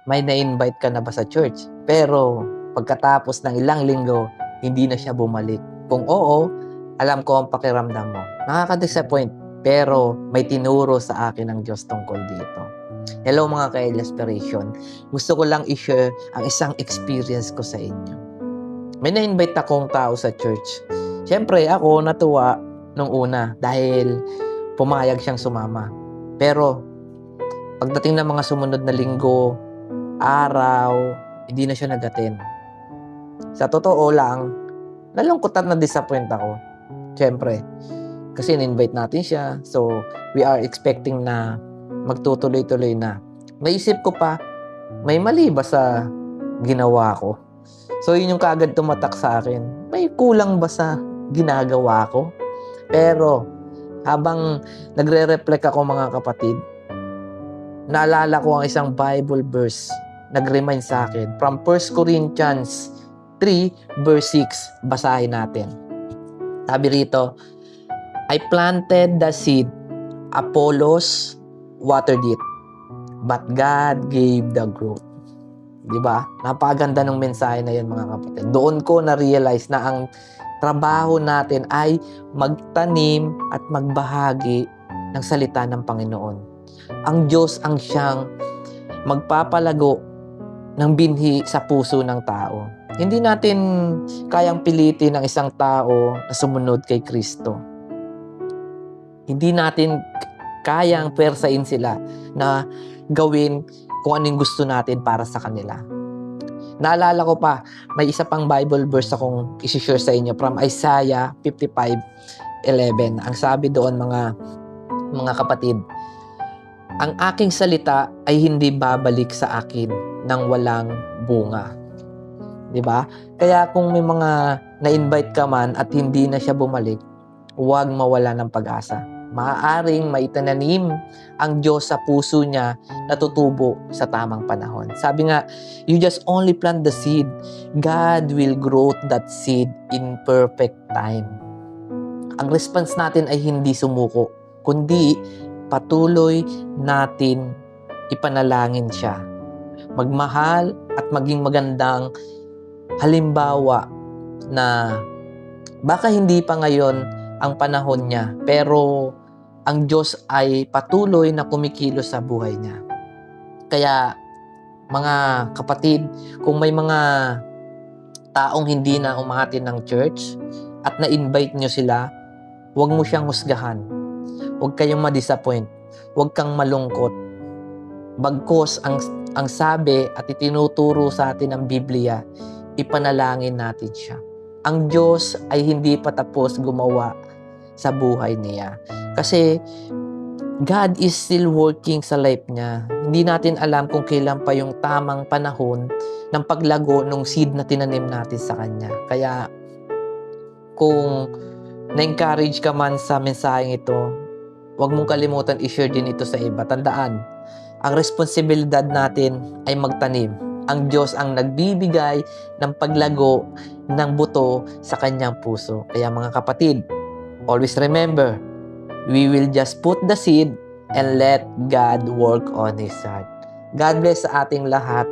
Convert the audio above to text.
may na-invite ka na ba sa church? Pero pagkatapos ng ilang linggo, hindi na siya bumalik. Kung oo, alam ko ang pakiramdam mo. Nakaka-disappoint, pero may tinuro sa akin ng Diyos tungkol dito. Hello mga ka-Inspiration. Gusto ko lang i-share ang isang experience ko sa inyo. May na-invite akong tao sa church. Siyempre ako natuwa nung una dahil pumayag siyang sumama. Pero pagdating ng mga sumunod na linggo, araw, hindi na siya nag-attend. Sa totoo lang, nalungkot at na-disappoint ako. Siyempre, kasi in-invite natin siya. So, we are expecting na magtutuloy-tuloy na. Naisip ko pa, may mali ba sa ginawa ko? So, yun yung kaagad tumatak sa akin. May kulang ba sa ginagawa ko? Pero, habang nagre-reflect ako mga kapatid, naalala ko ang isang Bible verse, nag-remind sa akin, from 1 Corinthians 3 verse 6, basahin natin. Sabi rito, I planted the seed, Apollos watered it, but God gave the growth. Diba? Napakaganda ng mensahe na yun mga kapatid. Doon ko na-realize na ang trabaho natin ay magtanim at magbahagi ng salita ng Panginoon. Ang Diyos ang siyang magpapalago ng binhi sa puso ng tao. Hindi natin kayang pilitin ang isang tao na sumunod kay Kristo. Hindi natin kayang persain sila na gawin kung anong gusto natin para sa kanila. Naalala ko pa, may isa pang Bible verse akong isi-share sa inyo from Isaiah 55:11. Ang sabi doon mga kapatid, ang aking salita ay hindi babalik sa akin nang walang bunga. 'Di ba? Kaya kung may mga na-invite ka man at hindi na siya bumalik, huwag mawala ng pag-asa. Maaaring maitananim ang Diyos sa puso niya na tutubo sa tamang panahon. Sabi nga, you just only plant the seed. God will grow that seed in perfect time. Ang response natin ay hindi sumuko, kundi patuloy natin ipanalangin siya. Magmahal at maging magandang halimbawa na baka hindi pa ngayon ang panahon niya, pero ang Diyos ay patuloy na kumikilos sa buhay niya. Kaya, mga kapatid, kung may mga taong hindi na umahati ng church at na-invite nyo sila, huwag mo siyang husgahan. Huwag kayong ma-disappoint. Huwag kang malungkot. Bagkus, ang sabi at itinuturo sa atin ng Biblia, ipanalangin natin siya. Ang Diyos ay hindi pa tapos gumawa sa buhay niya. Kasi God is still working sa life niya. Hindi natin alam kung kailan pa yung tamang panahon ng paglago ng seed na tinanim natin sa Kanya. Kaya kung na-encourage ka man sa mensaheng ito, huwag mong kalimutan i-share din ito sa iba. Tandaan, ang responsibilidad natin ay magtanim. Ang Diyos ang nagbibigay ng paglago ng buto sa kanyang puso. Kaya mga kapatid, always remember, we will just put the seed and let God work on His heart. God bless sa ating lahat.